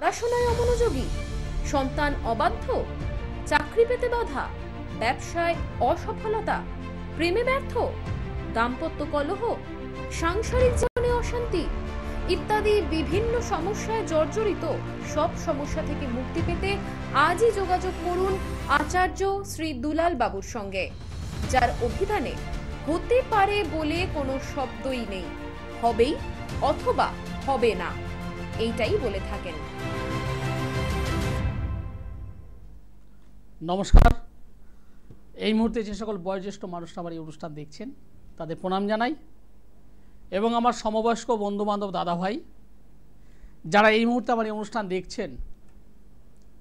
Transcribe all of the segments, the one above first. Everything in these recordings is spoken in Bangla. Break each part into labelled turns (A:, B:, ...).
A: পড়াশোনায় অমনোযোগী, সন্তান অবাধ্য, চাকরি পেতে বাধা, ব্যবসায় অসফলতা, প্রেমে ব্যর্থ, দাম্পত্য কলহ, সাংসারিক জীবনে অশান্তি ইত্যাদি বিভিন্ন সমস্যায় জর্জরিত। সব সমস্যা থেকে মুক্তি পেতে আজই যোগাযোগ করুন আচার্য শ্রী দুলাল বাবুর সঙ্গে, যার অভিধানে হতে পারে বলে কোনো শব্দই নেই, হবেই অথবা হবে না, এইটাই বলে থাকেন।
B: নমস্কার। এই মুহূর্তে যে সকল বয়োজ্যেষ্ঠ মানুষরা আমার এই অনুষ্ঠান দেখছেন তাদের প্রণাম জানাই, এবং আমার সমবয়স্ক বন্ধুবান্ধব দাদা ভাই যারা এই মুহূর্তে আমার এই অনুষ্ঠান দেখছেন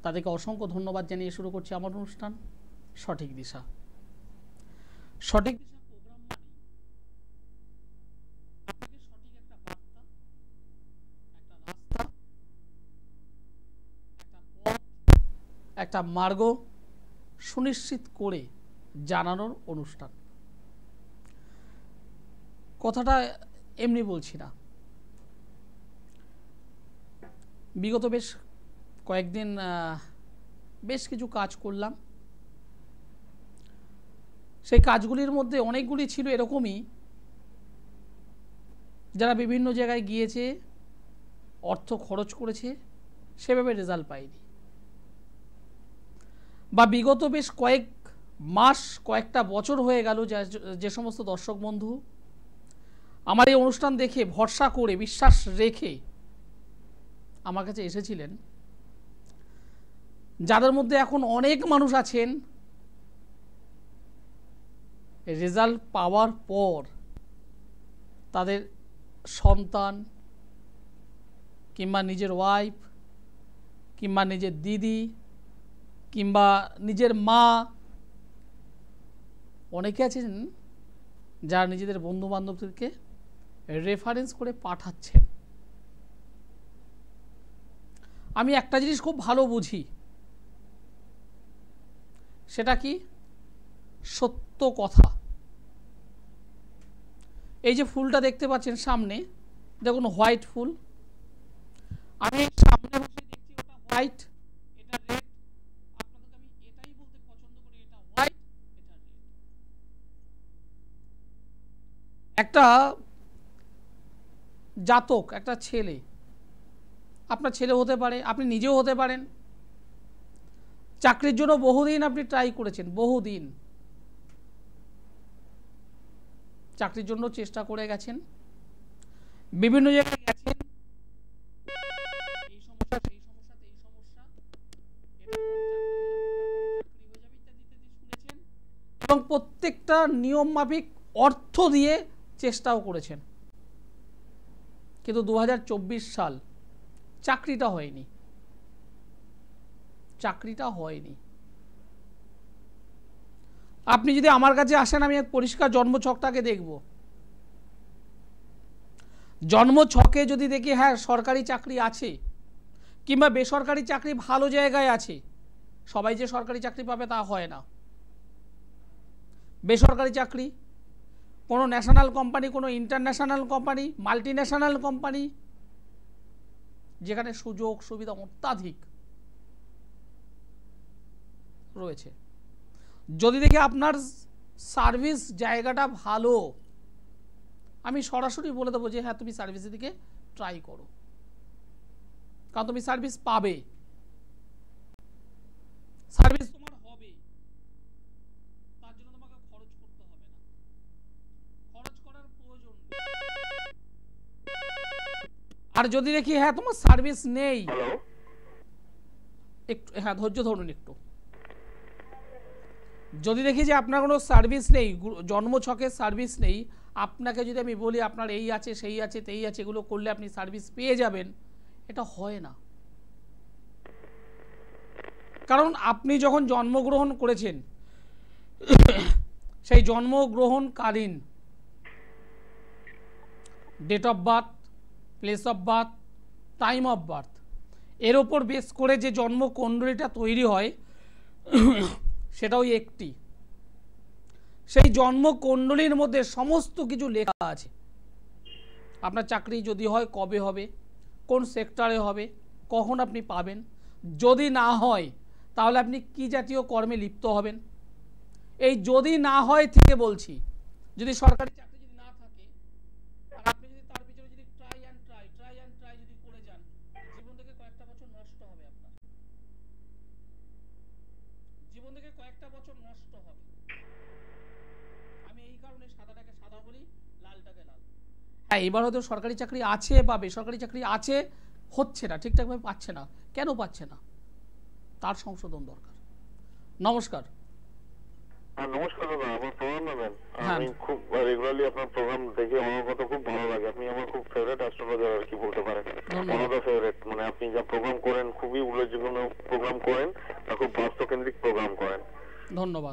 B: তাদেরকে অসংখ্য ধন্যবাদ জানিয়ে শুরু করছি আমার অনুষ্ঠান সঠিক দিশা। সঠিক দিশা প্রোগ্রাম আপনাকে সঠিক একটা বার্তা, একটা রাস্তা, একটা পথ, একটা মার্গ সুনিশ্চিত করে জানানোর অনুষ্ঠান। কথাটা এমনি বলছি না, বিগত বেশ কয়েকদিন বেশ কিছু কাজ করলাম। সেই কাজগুলির মধ্যে অনেকগুলি ছিল এরকমই যারা বিভিন্ন জায়গায় গিয়েছে, অর্থ খরচ করেছে, সেভাবে রেজাল্ট পায়নি, বা বিগত বেশ কয়েক মাস কয়েকটা বছর হয়ে গেল যে সমস্ত দর্শক বন্ধু আমার এই অনুষ্ঠান দেখে ভরসা করে বিশ্বাস রেখে আমার কাছে এসেছিলেন, যাদের মধ্যে এখন অনেক মানুষ আছেন রেজাল্ট পাওয়ার পর তাদের সন্তান কিংবা নিজের ওয়াইফ কিংবা নিজের দিদি কিংবা নিজের মা, অনেকে আছেন যারা নিজেদের বন্ধু বান্ধবদেরকে রেফারেন্স করে পাঠাচ্ছেন। আমি একটা জিনিস খুব ভালো বুঝি, সেটা কি? সত্য কথা। এই যে ফুলটা দেখতে পাচ্ছেন সামনে, দেখুন হোয়াইট ফুল, আমি সামনে বসে দেখছি ওটা হোয়াইট, এটা রেড। আপনাদেরকে আমি এটাই বলতে পছন্দ করি, এটা হোয়াইট, এটা রেড। একটা জাতক, একটা ছেলে, আপনার ছেলে হতে পারে, আপনি নিজেও হতে পারেন, চাকরির জন্য বহুদিন আপনি ট্রাই করেছেন, বহুদিন চাকরির জন্য চেষ্টা করে গেছেন, বিভিন্ন জায়গায় গেছেন, এই সমস্যা সেই সমস্যা এই সমস্যা, শুনেছেন, এবং প্রত্যেকটা নিয়ম মাফিক অর্থ দিয়ে চেষ্টাও করেছেন, কিন্তু 2024 সাল চাকরিটা হয়নি, চাকরিটা হয়নি। আপনি যদি আমার কাছে আসেন, আমি এক পরিষ্কার জন্মছকটাকে দেখব। জন্মছকে যদি দেখি হ্যাঁ সরকারি চাকরি আছে কিংবা বেসরকারি চাকরি ভালো জায়গায় আছে, সবাই যে সরকারি চাকরি পাবে তা হয় না। বেসরকারি চাকরি কোনো ন্যাশনাল কোম্পানি, কোনো international company, multi national company, যেখানে সুযোগ সুবিধা অত্যাধিক রয়েছে। যদি দেখি আপনার সার্ভিস জায়গাটা ভালো, আমি সরাসরি বলে দেবো যে হ্যাঁ তুমি সার্ভিসের দিকে ট্রাই করো, কারণ তুমি সার্ভিস পাবে, সার্ভিস তোমার হবে, তার জন্য তোমাকে খরচ করতে হবে না, খরচ করার প্রয়োজন নেই। আর যদি দেখি হ্যাঁ তোমার সার্ভিস নেই, একটু হ্যাঁ ধৈর্য ধরুন একটু, যদি দেখি যে আপনার কোনো সার্ভিস নেই, জন্মছকের সার্ভিস নেই, আপনাকে যদি আমি বলি আপনার এই আছে সেই আছে তেই আছে, এগুলো করলে আপনি সার্ভিস পেয়ে যাবেন, এটা হয় না। কারণ আপনি যখন জন্মগ্রহণ করেছেন, সেই জন্মগ্রহণকালীন date of birth, place of birth, time of birth, এর ওপর বেস করে যে জন্মকুণ্ডলীটা তৈরি হয় সেটা ওই একটি। সেই জন্মকুণ্ডলীর মধ্যে সমস্ত কিছু লেখা আছে। আপনার চাকরি যদি হয় কবে হবে, কোন সেক্টরে হবে, কখন আপনি পাবেন? যদি না হয় তাহলে আপনি কি জাতীয় কর্মে লিপ্ত হবেন? এই যদি না হয় থেকে বলছি, যদি সরকারি চাকরি যদি না থাকে আর আপনি যদি তার পিছনে যদি ট্রাই অ্যান্ড ট্রাই যদি করে যান, জীবন থেকে কয়েকটা বছর নষ্ট হবে আপনার, জীবন থেকে কয়েকটা বছর নষ্ট হবে। আমি এই কারণে সাদাটাকে সাদা বলি, লালটাকে লাল। হ্যাঁ, এবার হয়তো সরকারি চাকরি আছে বা বেসরকারি চাকরি আছে, হচ্ছে না, ঠিকঠাকভাবে পাচ্ছে না। কেন পাচ্ছে না? তার সংশোধন দরকার। নমস্কার।
C: নমস্কার দাদা, আমার প্রোগ্রাম নেবেন।
B: হ্যাঁ।
C: আমি খুব রেগুলারলি আপনার প্রোগ্রাম দেখি, আমার কথা খুব ভালো লাগে। আপনি আমার খুব ফেভারিট অ্যাস্ট্রোলজার আর কি বলতে পারেন, ওয়ান অফ দ্য ফেভারিট। মানে আপনি যা প্রোগ্রাম করেন খুবই উল্লেখযোগ্য প্রোগ্রাম করেন আর খুব বাস্তবকেন্দ্রিক প্রোগ্রাম করেন।
B: ধন্যবাদ।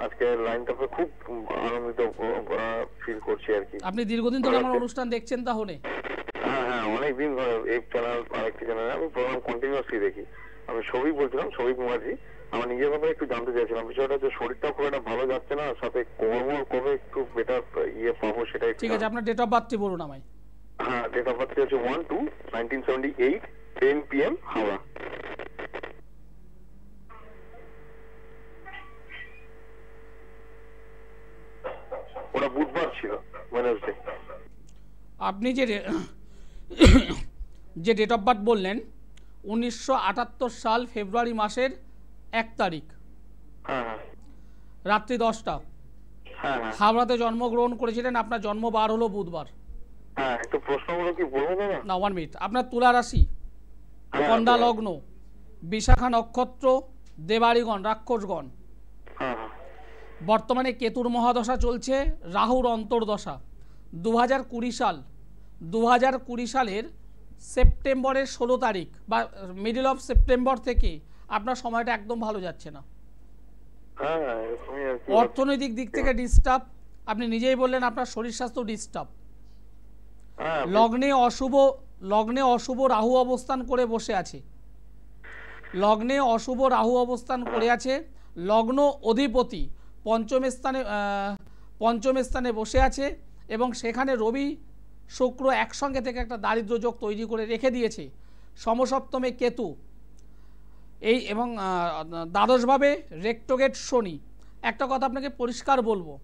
C: আজকে লাইনটাতে খুব আনন্দিত ফিল করছি আর কি।
B: আপনি দীর্ঘদিন ধরে আমার অনুষ্ঠান দেখছেন তাহলে?
C: হ্যাঁ, অনেকদিন ধরে এই চ্যানেল, আরেকটি চ্যানেলে আমি প্রোগ্রাম কন্টিনিউয়াসলি দেখি। আমি সবই বলছিলাম, সবই মুখার্জি। আমার নিজের ব্যাপারে একটু জানতে চাইছিলাম, বিষয়টা হচ্ছে শরীরটা খুব একটা ভালো যাচ্ছে না, সাথে কর্ম কবে একটু বেটার পাবো সেটাই।
B: ঠিক আছে, আপনার ডেট অফ বার্থটি বলুন আমায়।
C: হ্যাঁ, ডেট অফ বার্থ হচ্ছে 1/2/1978, 10 PM হাওড়া। ওটা বুধবার ছিল, ওয়েডনেসডে।
B: আপনি যে ডেট অফ বার্থ বললেন 1978 সাল ফেব্রুয়ারি মাসের 1 তারিখ,
C: হ্যাঁ
B: রাত্রি 10টা,
C: হ্যাঁ
B: হাওড়াতে জন্মগ্রহণ করেছিলেন। আপনার জন্মবার হলো বুধবার।
C: হ্যাঁ, একটু প্রশ্নগুলো কি বলবো না?
B: না, 1 মিনিট। আপনার তুলা রাশি,
C: হ্যাঁ,
B: কন্যা লগ্ন, বিশাখা নক্ষত্র, দেবাড়িগণ, রাক্ষসগণ।
C: হ্যাঁ
B: বর্তমানে কেতুর মহাদশা চলছে, রাহুর অন্তর্দশা। 2020 সালের সেপ্টেম্বরের 16 তারিখ বা মিডল অফ সেপ্টেম্বর থেকে আপনার সময়টা একদম ভালো যাচ্ছে না।
C: হ্যাঁ, এরকমই আর কি।
B: অর্থনৈতিক দিক থেকে ডিস্টার্ব, আপনি নিজেই বললেন আপনার শরীর স্বাস্থ্য ডিস্টার্ব।
C: হ্যাঁ,
B: লগ্নে অশুভ রাহু অবস্থান করে বসে আছে, লগ্নে অশুভ রাহু অবস্থান করে আছে। লগ্ন অধিপতি পঞ্চম স্থানে বসে আছে এবং সেখানে রবি শুক্র একসঙ্গে থেকে একটা দারিদ্র যোগ তৈরি করে রেখে দিয়েছে। সমসপ্তমে কেতু এই এবং দ্বাদশভাবে রেক্টোগেট শনি। একটা কথা আপনাকে পরিষ্কার বলবো,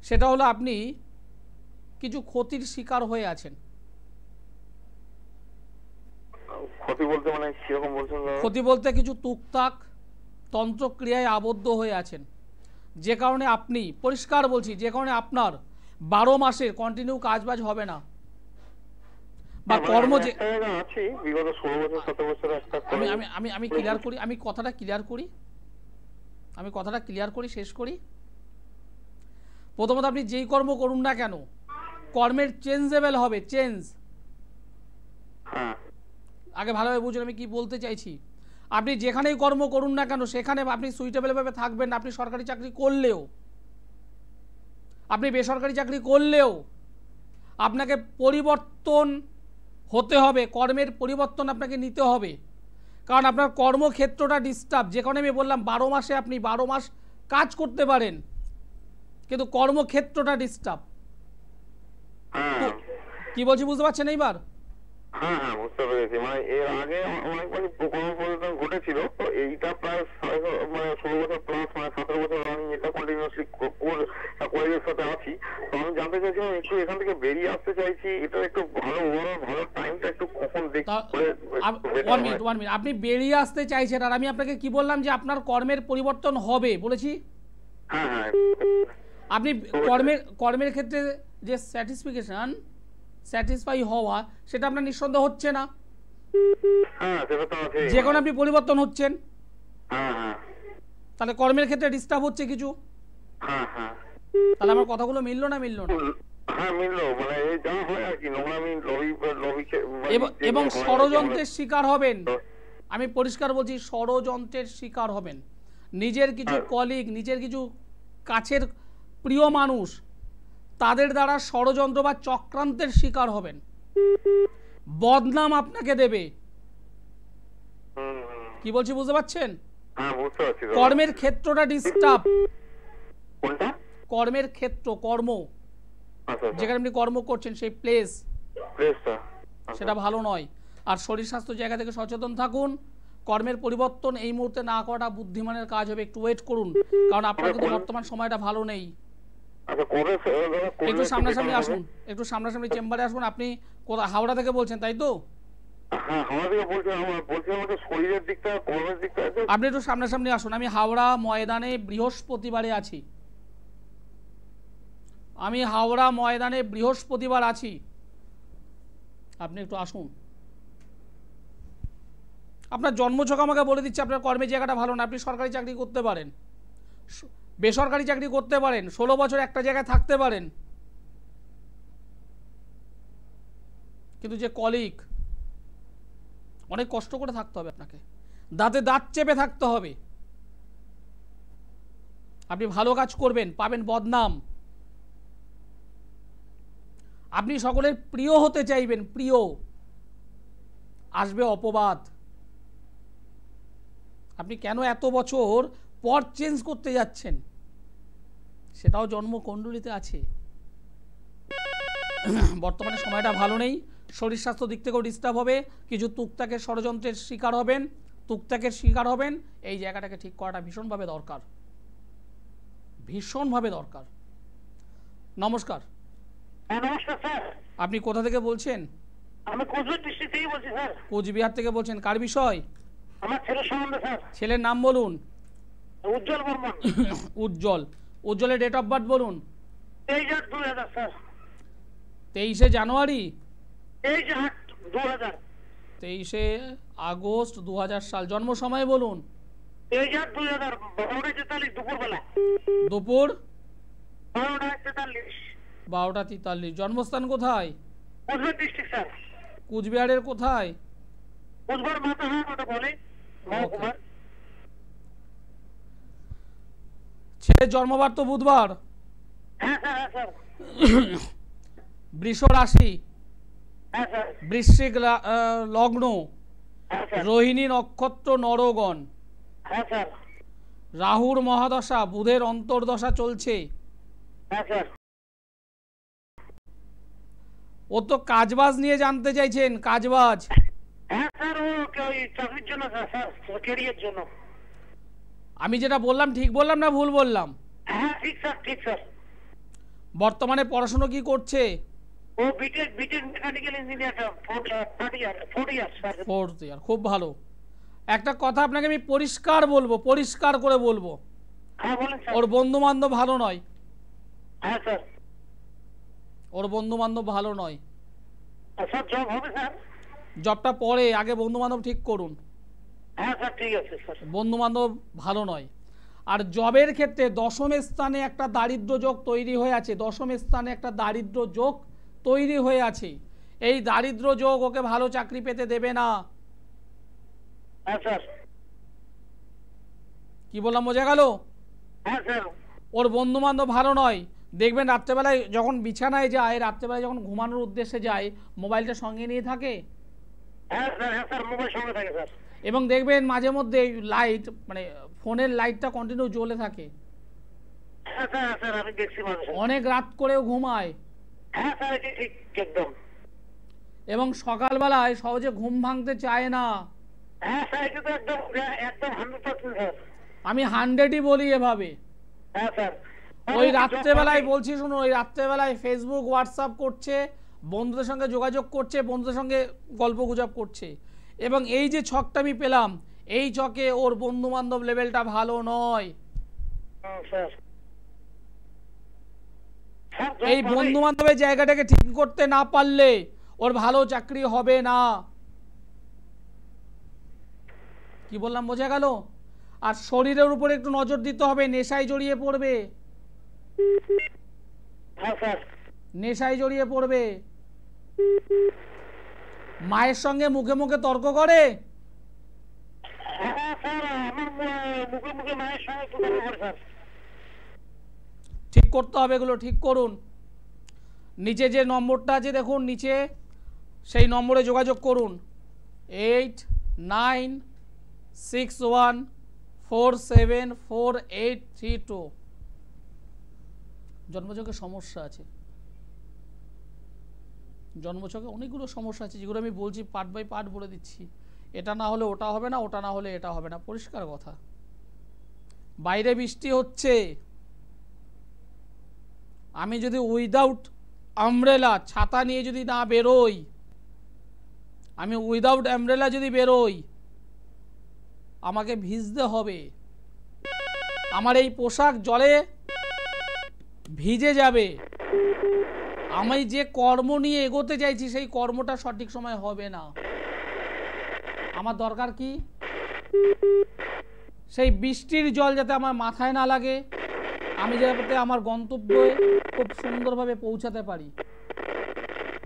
B: সেটা হলো আপনি কিছু ক্ষতির শিকার হয়ে আছেন।
C: ক্ষতি বলতে মানে কিরকম বলছেন?
B: ক্ষতি বলতে কিছু টুকটাক তন্ত্রক্রিয়ায় আবদ্ধ হয়ে আছেন, যে কারণে আপনি, পরিষ্কার বলছি, যে কারণে আপনার 12 মাসের কন্টিনিউ কাজবাজ হবে না বা কর্ম যে
C: আছে বিগত 16 বছর 17 বছর একটা।
B: আমি ক্লিয়ার করি, আমি কথাটা ক্লিয়ার করি, শেষ করি। প্রথমত আপনি যেই কর্ম করুন না কেন, কর্মের চেঞ্জেবল হবে, চেঞ্জ।
C: হ্যাঁ,
B: আগে ভালোভাবে বুঝুন আমি কি বলতে চাইছি। আপনি যেখানেই কর্ম করুন না কেন সেখানে আপনি সুইটেবলভাবে থাকবেন। আপনি সরকারি চাকরি করলেও, আপনি বেসরকারি চাকরি করলেও আপনাকে পরিবর্তন হতে হবে, কর্মের পরিবর্তন আপনাকে নিতে হবে। কারণ আপনার কর্মক্ষেত্রটা ডিস্টার্ব। যে কারণে আমি বললাম 12 মাসে আপনি 12 মাস কাজ করতে পারেন, কিন্তু কর্মক্ষেত্রটা ডিস্টার্ব। কি বলছি বুঝতে পারছেন এইবার?
C: হ্যাঁ হ্যাঁ, বুঝতে পেরেছি। মানে এর আগে অনেকবারই কর্মপরিবর্তন ঘটেছিল, তো এইটা প্রায় 16 বছর প্লাস, মানে 17 বছর আমি এটা কন্টিনিউয়াসলি কোয়ারির সাথে আছি। তো আমি জানতে চাইছিলাম, একটু এখান থেকে বেরিয়ে আসতে চাইছি, এটা একটু ভালো ওভারঅল ভালো টাইমটা একটু কখন দেখতে।
B: 1 মিনিট, আপনি বেরিয়ে আসতে চাইছেন আর আমি আপনাকে কি বললাম যে আপনার কর্মের পরিবর্তন হবে বলেছি।
C: হ্যাঁ হ্যাঁ,
B: আপনি কর্মের ক্ষেত্রে যে স্যাটিসফাই হওয়া, সেটা আপনার নিঃসন্দেহ হচ্ছে না।
C: হ্যাঁ সেটা তো আছে।
B: যে কোনো আপনি পরিবর্তন হচ্ছেন,
C: হ্যাঁ হ্যাঁ,
B: তাহলে কর্মের ক্ষেত্রে ডিস্টার্ব হচ্ছে কিছু।
C: হ্যাঁ হ্যাঁ,
B: তাহলে আমার কথাগুলো মিললো না?
C: হ্যাঁ মিললো। মানে এই যা হয় আর কি, নোংরামি
B: এবং ষড়যন্ত্রের শিকার হবেন। আমি পরিষ্কার বলছি, ষড়যন্ত্রের শিকার হবেন। নিজের কিছু কলিগ, নিজের কিছু কাছের প্রিয় মানুষ, তাদের দ্বারা ষড়যন্ত্র বা চক্রান্তের শিকার হবেন। বদনাম আপনাকে দেবে। কি বলছি বুঝতে পারছেন? কর্মের ক্ষেত্রটা ডিস্টার্ব। কর্মের ক্ষেত্র, কর্ম যেখানে আপনি কর্ম করছেন সেই প্লেস, সেটা ভালো নয়। আর শরীর স্বাস্থ্য জায়গা থেকে সচেতন থাকুন। কর্মের পরিবর্তন এই মুহূর্তে না করাটা বুদ্ধিমানের কাজ হবে, একটু ওয়েট করুন, কারণ আপনার কিন্তু বর্তমান সময়টা ভালো নেই। একটু সামনাসামনি আসুন, একটু সামনাসামনি চেম্বারে আসুন। আপনি হাওড়া থেকে বলছেন তাই তো? আপনি একটু সামনাসামনি আসুন। আমি হাওড়া ময়দানে বৃহস্পতিবারে আছি, আমি হাওড়া ময়দানে বৃহস্পতিবার আছি, আপনি একটু আসুন। আপনার জন্মছক আমাকে বলে দিচ্ছে আপনার কর্মের জায়গাটা ভালো না। আপনি সরকারি চাকরি করতে পারেন, বেসরকারি চাকরি করতে পারেন, 16 বছর একটা জায়গায় থাকতে পারেন, কিন্তু যে কলিগ, অনেক কষ্ট করে থাকতে হবে আপনাকে, দাঁতে দাঁত চেপে থাকতে হবে। আপনি ভালো কাজ করবেন, পাবেন বদনাম। আপনি সকলের প্রিয় হতে চাইবেন, প্রিয়, আসবে অপবাদ। আপনি কেন এত বছর পর চেঞ্জ করতে যাচ্ছেন, সেটাও জন্মকুণ্ডলিতে আছে। বর্তমানে সময়টা ভালো নেই, শরীর স্বাস্থ্য দিক থেকেও ডিস্টার্ব হবে, কিছু তুকতাকের ষড়যন্ত্রের শিকার হবেন, তুকতাকের শিকার হবেন। এই জায়গাটাকে ঠিক করাটা ভীষণভাবে দরকার, ভীষণভাবে দরকার। নমস্কার।
D: নমস্কার স্যার।
B: আপনি কোথা থেকে বলছেন?
D: আমি কোচবিহার ডিস্ট্রিক্ট থেকে বলছি স্যার।
B: কোচবিহার থেকে বলছেন, কার বিষয়?
D: আমার ছেলের সম্বন্ধে স্যার।
B: ছেলের নাম বলুন।
D: উজ্জ্বল বর্মন।
B: উজ্জ্বল। উজ্জ্বলের ডেট অফ বার্থ বলুন।
D: 23/8/2000 স্যার।
B: 23শে জানুয়ারি।
D: 23/8/2000।
B: 23শে আগস্ট 2000 সাল। জন্ম সময় বলুন।
D: 23/8/2000 12:43 দুপুরবেলা।
B: দুপুর
D: 12:43।
B: 12:43। জন্মস্থান কোথায়?
D: Cooch Behar district sir.
B: কুচবিহারের কোথায়?
D: কোচবিহার মাথাহাট ওটা বলে মহকুমার।
B: ছেলের জন্মবার তো বুধবার।
D: হ্যাঁ স্যার, হ্যাঁ স্যার।
B: বৃষ রাশি,
D: হ্যাঁ স্যার,
B: বৃশ্চিক লগ্ন,
D: হ্যাঁ স্যার,
B: রোহিণী নক্ষত্র, নরগণ।
D: হ্যাঁ স্যার,
B: রাহুর মহাদশা, বুধের অন্তর্দশা চলছে।
D: হ্যাঁ স্যার।
B: ও তো কাজবাজ নিয়ে জানতে চাইছেন, কাজবাজ।
D: হ্যাঁ স্যার, ও ওই চাকরির জন্য স্যার, ক্যারিয়ার জন্য।
B: আমি যেটা বললাম ঠিক বললাম না ভুল বললাম?
D: হ্যাঁ ঠিক স্যার, ঠিক স্যার।
B: বর্তমানে পড়াশোনা কি করছে?
D: ও বিটেক মেকানিক্যাল ইঞ্জিনিয়ার, 4 ইয়ার স্যার।
B: 4th ইয়ার, খুব ভালো। একটা কথা আপনাকে আমি পরিষ্কার বলবো, পরিষ্কার করে বলবো,
D: হ্যাঁ বলেন স্যার।
B: ওর বন্ধু বান্ধব ভালো নয়।
D: হ্যাঁ স্যার।
B: ওর বন্ধু বান্ধব ভালো নয়।
D: স্যার জব হবে স্যার?
B: জবটা পরে, আগে বন্ধু বান্ধব ঠিক করুন।
D: হ্যাঁ স্যার ঠিক আছে স্যার।
B: বন্ধু বান্ধব ভালো নয়। আর জবের ক্ষেত্রে দশম স্থানে একটা দারিদ্র যোগ তৈরি হয়ে আছে, দশম স্থানে একটা দারিদ্র যোগ তৈরি হয়ে আছে। এই দারিদ্র যোগ ওকে ভালো চাকরি পেতে দেবে না।
D: হ্যাঁ স্যার।
B: কি বললাম বোঝা গেল?
D: হ্যাঁ স্যার।
B: ওর বন্ধু বান্ধব ভালো নয়। দেখবেন রাত্রেবেলায় যখন বিছানায় যায়, রাত্রেবেলায় যখন ঘুমানোর উদ্দেশ্যে যায়, মোবাইলটা সঙ্গে নিয়ে থাকে।
D: হ্যাঁ স্যার, হ্যাঁ স্যার, মোবাইল সঙ্গে থাকে স্যার।
B: এবং দেখবেন মাঝে মধ্যে লাইট, মানে ফোনের লাইটটা কন্টিনিউ জ্বলে থাকে।
D: হ্যাঁ স্যার, হ্যাঁ স্যার, আমি দেখছি মানুষ।
B: অনেক রাত করেও ঘুমায়।
D: হ্যাঁ স্যার, এটা ঠিক একদম।
B: এবং সকালবেলায় সহজে ঘুম ভাঙতে চায় না।
D: হ্যাঁ স্যার, এটা তো একদম একদম 100% স্যার।
B: আমি 100ই বলি এভাবে।
D: হ্যাঁ স্যার।
B: ওই রাত্রেবেলায় বলছি শুনুন, ওই রাত্রেবেলায় ফেসবুক হোয়াটসঅ্যাপ করছে, বন্ধুদের সঙ্গে যোগাযোগ করছে, বন্ধুদের সঙ্গে গল্প গুজব করছে। এবং এই যে ছকটা আমি পেলাম, এই ছকে ওর বন্ধু বান্ধব লেভেলটা ভালো নয়।
D: স্যার,
B: এই বন্ধু বান্ধবের জায়গাটাকে ঠিক করতে না পারলে ওর ভালো চাকরি হবে না। কি বললাম বোঝা গেল? আর শরীরের উপরে একটু নজর দিতে হবে, নেশায় জড়িয়ে পড়বে।
D: হ্যাঁ স্যার।
B: নেশায় জড়িয়ে পড়বে। মায়ের সঙ্গে মুখে মুখে তর্ক করে।
D: হ্যাঁ স্যার, আমার মুখে মুখে মায়ের সঙ্গে একটু কথা বলে স্যার।
B: ঠিক করতে হবে, এগুলো ঠিক করুন। নিচে যে নম্বরটা আছে দেখুন নিচে, সেই নম্বরে যোগাযোগ করুন। 8961474832। জন্মযোগের সমস্যা আছে, জন্মছকে অনেকগুলো সমস্যা আছে, যেগুলো আমি বলছি পার্ট বাই পার্ট বলে দিচ্ছি। এটা না হলে ওটা হবে না, ওটা না হলে এটা হবে না, পরিষ্কার কথা। বাইরে বৃষ্টি হচ্ছে, আমি যদি উইদাউট আমব্রেলা, ছাতা নিয়ে যদি না বেরোই, আমি উইদাউট আমব্রেলা যদি বেরোই, আমাকে ভিজতে হবে। আমার এই পোশাক জলে ভিজে যাবে। আমি যে কর্ম নিয়ে এগোতে চাইছি সেই কর্মটা সঠিক সময় হবে না। আমার দরকার কি? সেই বৃষ্টির জল যাতে আমার মাথায় না লাগে, আমি যাতে আমার গন্তব্যে খুব সুন্দরভাবে পৌঁছাতে পারি,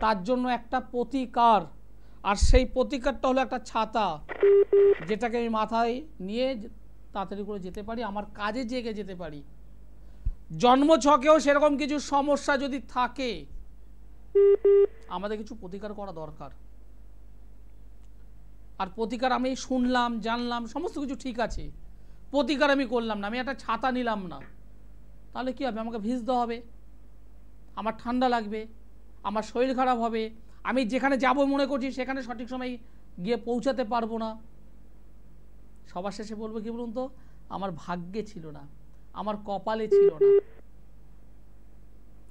B: তার জন্য একটা প্রতিকার। আর সেই প্রতিকারটা হলো একটা ছাতা, যেটাকে আমি মাথায় নিয়ে তাড়াতাড়ি করে যেতে পারি, আমার কাজে জেগে যেতে পারি। জন্মছকেও সেরকম কিছু সমস্যা যদি থাকে, আমাদের কিছু প্রতিকার করা দরকার। আর প্রতিকার আমি শুনলাম, জানলাম, সমস্ত কিছু ঠিক আছে, প্রতিকার আমি করলাম না, আমি একটা ছাতা নিলাম না, তাহলে কি হবে? আমাকে ভিজতে হবে, আমার ঠান্ডা লাগবে, আমার শরীর খারাপ হবে, আমি যেখানে যাব মনে করছি সেখানে সঠিক সময় গিয়ে পৌঁছাতে পারবো না। সবার শেষে বলবো কি বলুন তো, আমার ভাগ্যে ছিল না, আমার কপালে ছিল না।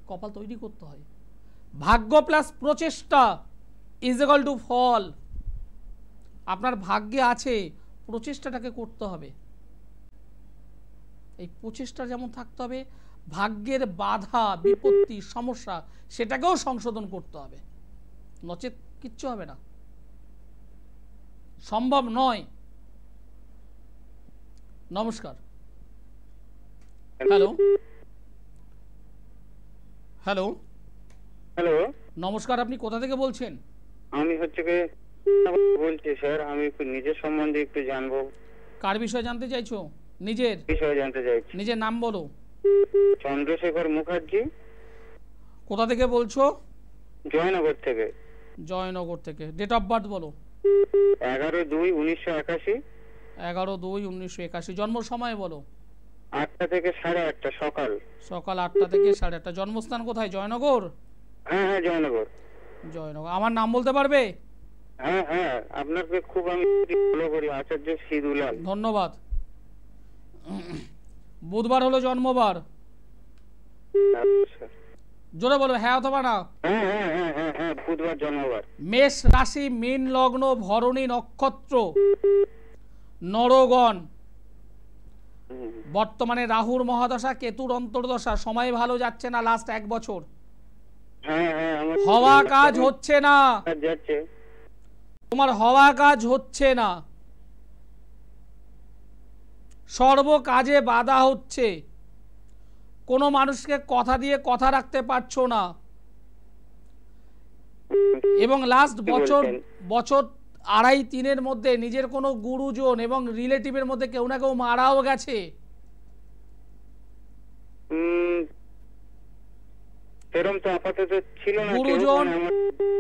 B: কপাল তৈরি করতে হয়। ভাগ্য প্লাস প্রচেষ্টা ইজ ইকুয়াল টু ফল। আপনার ভাগ্যে আছে, প্রচেষ্টাটাকে করতে হবে। এই প্রচেষ্টা যেমন থাকতে হবে, ভাগ্যের বাধা, বিপত্তি, সমস্যা সেটাকেও সংশোধন করতে হবে, নচেত কিচ্ছু হবে না, সম্ভব নয়। নমস্কার। হ্যালো হ্যালো
E: হ্যালো,
B: নমস্কার, আপনি কোথা থেকে বলছেন?
E: আমি বলছি স্যার, আমি একটু নিজের সম্বন্ধে একটু জানবো।
B: কার বিষয়ে জানতে চাইছো? নিজের
E: বিষয়ে জানতে চাইছি।
B: নিজের নাম বলো।
E: চন্দ্রশেখর মুখার্জি।
B: কোথা থেকে বলছো?
E: জয়নগর থেকে।
B: জয়নগর থেকে। ডেট অফ বার্থ বলো।
E: 11/2/1981।
B: 11/2/1981। জন্ম সময় বলো।
E: 8টা থেকে 8:30 সকাল।
B: সকাল 8টা থেকে 8:30। জন্মস্থান কোথায়? জয়নগর?
E: হ্যাঁ হ্যাঁ, জয়নগর।
B: জয়নগর। আমার নাম বলতে পারবে?
E: হ্যাঁ হ্যাঁ, আপনাকে খুব আমি ফলো করি, আচার্য সিদুলাল।
B: ধন্যবাদ। বুধবার হলো জন্মবার। জোরে বলো হ্যাঁ অথবা না।
E: হ্যাঁ হ্যাঁ হ্যাঁ হ্যাঁ হ্যাঁ, বুধবার জন্মবার।
B: মেষ রাশি, মীন লগ্ন, ভরণী নক্ষত্র, নরগণ। বর্তমানে রাহুর মহাদশা, কেতুর অন্তর্দশা। সময় ভালো যাচ্ছে না লাস্ট 1 বছর।
E: হ্যাঁ হ্যাঁ,
B: হওয়া কাজ হচ্ছে না,
E: যাচ্ছে।
B: তোমার হওয়া কাজ হচ্ছে না, সর্ব কাজে বাধা হচ্ছে, কোনো মানুষকে কথা দিয়ে কথা রাখতে পারছো না, এবং লাস্ট বছর 2.5-3 মধ্যে নিজের কোনো গুরুজন এবং রিলেটিভের মধ্যে কেউ না কেউ মারাও গেছে।
E: এরকম তো আপাতত ছিল না,
B: গুরুজন,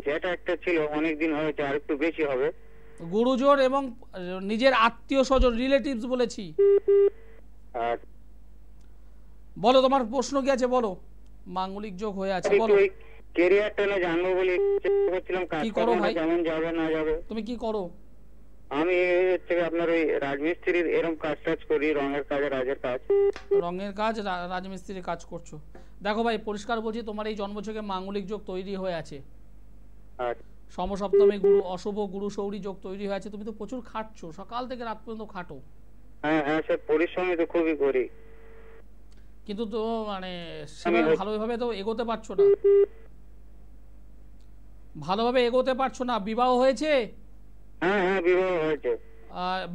E: যেটা একটা ছিল অনেকদিন হয়েছে, আর একটু বেশি হবে।
B: গুরুজন এবং নিজের আত্মীয় স্বজন, রিলেটিভস বলেছি।
E: আর
B: বলো তোমার প্রশ্ন কি আছে বলো। মাঙ্গলিক যোগ হয়ে আছে, বলো।
E: ক্যারিয়ারটা না জানবো বলে চেষ্টা করছিলাম,
B: কি করো ভাই?
E: কেমন যাবে না যাবে।
B: তুমি কি করো?
E: আমি হচ্ছে আপনার ওই রাজমিস্ত্রির এরকম কাজ করি, রঙের কাজ, রাজের কাজ।
B: রঙের কাজ, রাজমিস্ত্রির কাজ করছো। দেখো ভাই, পরিষ্কার বলছি, তোমার এই জন্মছকে মাঙ্গলিক যোগ তৈরি হয়ে আছে। সমসপ্তমী গুরু, অশুভ গুরু সৌরী যোগ তৈরি হয়ে আছে। তুমি তো প্রচুর খাটছো, সকাল থেকে রাত পর্যন্ত খাটো।
E: হ্যাঁ হ্যাঁ স্যার, পরিশ্রমই তো খুবই করি,
B: কিন্তু তো মানে সেভাবে ভালোভাবে তো এগোতে পারছো না, ভালোভাবে এগোতে পারছো না। বিবাহ হয়েছে?
E: হ্যাঁ হ্যাঁ, বিবাহ হয়েছে।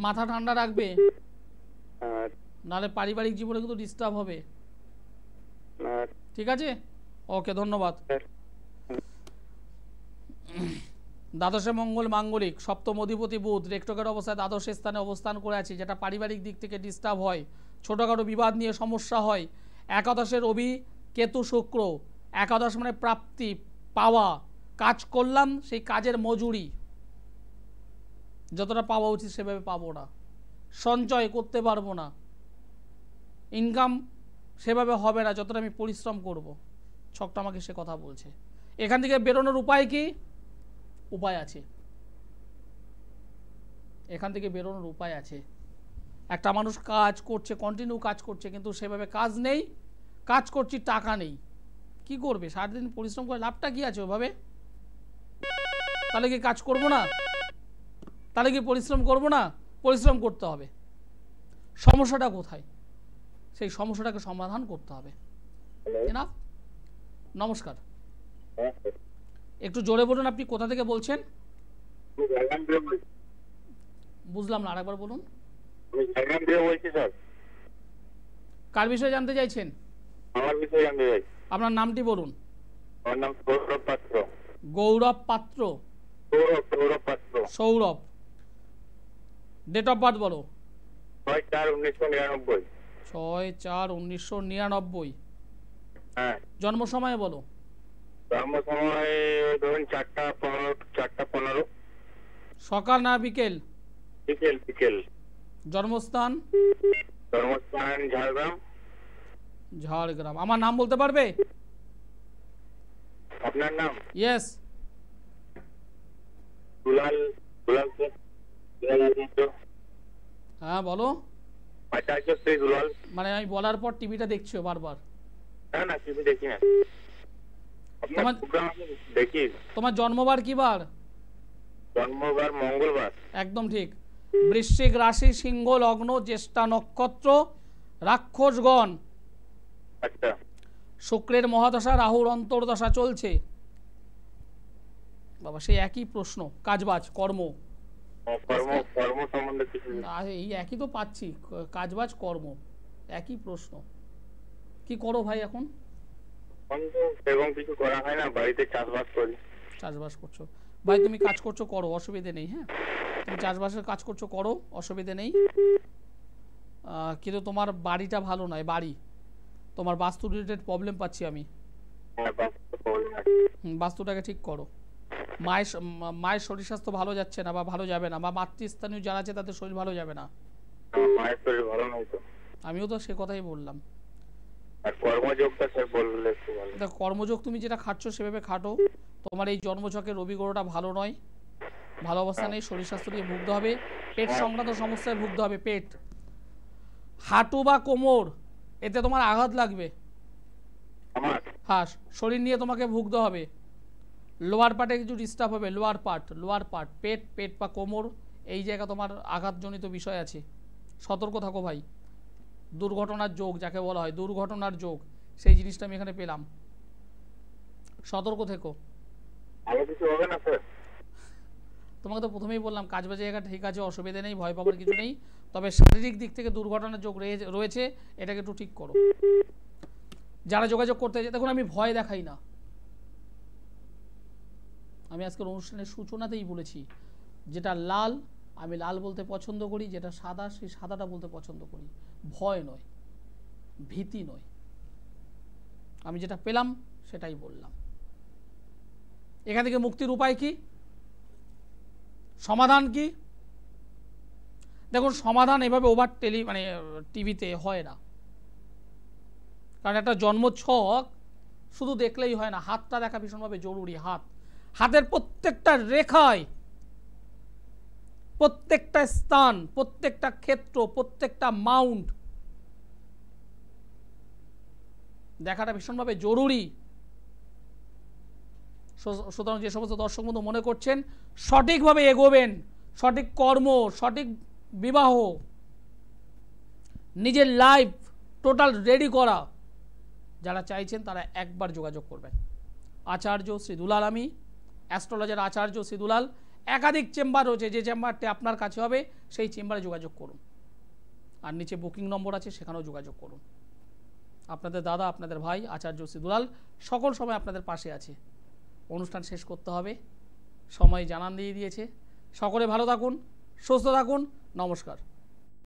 B: মাথা ঠান্ডা রাখবে, নাহলে পারিবারিক জীবনে কিন্তু ডিস্টার্ব হবে। ঠিক আছে, ওকে, ধন্যবাদ। দ্বাদশে মঙ্গল মাঙ্গলিক, সপ্তম অধিপতি বুধ রেক্টকের অবস্থায় দ্বাদশ স্থানে অবস্থান করে আছে, যেটা পারিবারিক দিক থেকে ডিস্টার্ব হয়, ছোটোখাটো বিবাদ নিয়ে সমস্যা হয়। একাদশের রবি, কেতু, শুক্র। একাদশ মানে প্রাপ্তি, পাওয়া, কাজ করলাম সেই কাজের মজুরি, যতটা পাওয়া উচিত সেভাবে পাবো না, সঞ্চয় করতে পারবো না, ইনকাম সেভাবে হবে না যতটা আমি পরিশ্রম করব। ছকটা আমাকে সে কথা বলছে। এখান থেকে বেরোনোর উপায় কি? উপায় আছে, এখান থেকে বেরোনোর উপায় আছে। একটা মানুষ কাজ করছে, কন্টিনিউ কাজ করছে, কিন্তু সেভাবে কাজ নেই, কাজ করছি টাকা নেই, কি করবে? সারাদিন পরিশ্রম করে লাভটা কি আছে ওভাবে? তাহলে কি কাজ করব না? তাহলে কি পরিশ্রম করব না? পরিশ্রম করতে হবে। সমস্যাটা কোথায়? সেই সমস্যাটাকে সমাধান করতে হবে। এনাফ। নমস্কার, একটু জোরে বলুন, আপনি কোথা থেকে বলছেন? বুঝলাম না, আরেকবার বলুন। কার বিষয়ে জানতে চাইছেন?
C: আমার বিষয়ে জানতে চাই।
B: আপনার নামটি বলুন।
C: আমার নাম সৌরভ পাত্র।
B: গৌরব পাত্র?
C: সৌরভ পাত্র।
B: সৌরভ। ডেট অফ বার্থ বলো।
C: 6/4/1999।
B: 6/4/1999।
C: হ্যাঁ।
B: জন্ম সময় বলো।
C: জন্ম সময় ধরুন 4টা 15।
B: সকাল না বিকেল?
C: বিকেল।
B: জন্মস্থান?
C: জন্মস্থান ঝাড়গ্রাম।
B: ঝাড়গ্রাম। আমার নাম বলতে পারবে?
C: আপনার নাম?
B: ইয়েস।
C: দুলাল শেখ।
B: হ্যাঁ বলো।
C: আচার্য শ্রী দুলাল।
B: মানে আমি বলার পর টিভিটা দেখছো বারবার?
C: না টিভি দেখি না। দেখি।
B: তোমার জন্মবার কি বার?
C: জন্মবার মঙ্গলবার।
B: একদম ঠিক। বৃশ্চিক রাশি, সিংহ লগ্ন, জ্যেষ্ঠা নক্ষত্র, রাক্ষসগণ।
C: আচ্ছা।
B: শুক্রের মহাদশা, রাহুর অন্তর্দশা চলছে। বাবা সেই একই প্রশ্ন, কাজবাজ কর্ম।
C: কর্ম সম্বন্ধে কিছু
B: এই একই তো পাচ্ছি, কাজবাজ কর্ম, একই প্রশ্ন। কি করো ভাই এখন?
C: এবং কিছু করা হয় না, বাড়িতে চাষবাস করি।
B: চাষবাস করছো ভাই? তুমি কাজ করছো, করো, অসুবিধে নেই। হ্যাঁ, তুমি চাষবাসের কাজ করছো, করো, অসুবিধে নেই। কিন্তু তোমার বাড়িটা ভালো নয়, বাড়ি তোমার বাস্তু রিলেটেড প্রবলেম পাচ্ছি আমি। বাস্তুটাকে ঠিক করো। মায়ের শরীর স্বাস্থ্য ভালো যাচ্ছে না বা ভালো যাবে না, বা মাতৃস্থানীয় যারা আছে তাদের শরীর ভালো যাবে না।
C: মায়ের শরীর ভালো নয় তো।
B: আমিও তো সে কথাই বললাম।
C: আর কর্মযোগটা স্যার বললে একটু ভালো।
B: দেখো কর্মযোগ তুমি যেটা খাচ্ছ সেভাবে খাটো। তোমার এই জন্মছকে রবি গ্রহটা ভালো নয়, ভালো অবস্থা নেই, শরীর স্বাস্থ্য নিয়ে ভুগতে হবে, পেট সংক্রান্ত সমস্যায় ভুগতে হবে। পেট, হাঁটু বা কোমর, এতে তোমার আঘাত লাগবে। হ্যাঁ, শরীর নিয়ে তোমাকে ভুগতে হবে। লোয়ার পার্টে কিছু ডিস্টার্ব হবে, লোয়ার পার্ট, পেট বা কোমর, এই জায়গা তোমার আঘাতজনিত বিষয় আছে। সতর্ক থাকো ভাই। দুর্ঘটনার যোগ যাকে বলা হয়, দুর্ঘটনার যোগ, সেই জিনিসটা আমি এখানে পেলাম। সতর্ক থেকো। তোমাকে তো প্রথমেই বললাম কাজবাজ জায়গা ঠিক আছে, অসুবিধা নেই, ভয় পাবার কিছু নেই, তবে শারীরিক দিক থেকে দুর্ঘটনার যোগ রয়েছে, এটাকে একটু ঠিক করো। যারা যোগাযোগ করতে চাই, দেখুন আমি ভয় দেখাই না, আমি আজকের অনুষ্ঠানের সূচনাতেই বলেছি, যেটা লাল আমি লাল বলতে পছন্দ করি, যেটা সাদা সেই সাদাটা বলতে পছন্দ করি। ভয় নয়, ভীতি নয়, আমি যেটা পেলাম সেটাই বললাম। এখান থেকে মুক্তির উপায় কি, সমাধান কি? দেখুন সমাধান এভাবে ওভার টিভিতে হয় না, কারণ একটা জন্মছক শুধু দেখলেই হয় না, হাতটা দেখা ভীষণভাবে জরুরি। হাতের প্রত্যেকটা রেখায়, প্রত্যেকটা স্থান, প্রত্যেকটা ক্ষেত্র, প্রত্যেকটা মাউন্ট দেখাটা ভীষণভাবে জরুরি। সুতরাং যে সমস্ত দর্শক বন্ধু মনে করছেন সঠিকভাবে এগোবেন, সঠিক কর্ম, সঠিক বিবাহ, নিজের লাইফ টোটাল রেডি করা যারা চাইছেন তারা একবার যোগাযোগ করবেন। আচার্য শ্রী দুলাল, আমি অ্যাস্ট্রোলজার আচার্য শ্রী দুলাল। একাধিক চেম্বার রয়েছে, যে চেম্বারটি আপনার কাছে হবে সেই চেম্বারে যোগাযোগ করুন, আর নিচে বুকিং নম্বর আছে সেখানেও যোগাযোগ করুন। আপনাদের দাদা, আপনাদের ভাই আচার্য শ্রী দুলাল সকল সময় আপনাদের পাশে আছে। অনুষ্ঠান শেষ করতে হবে, সময় জানান দিয়ে দিয়েছে। সকলে ভালো থাকুন, সুস্থ থাকুন, নমস্কার।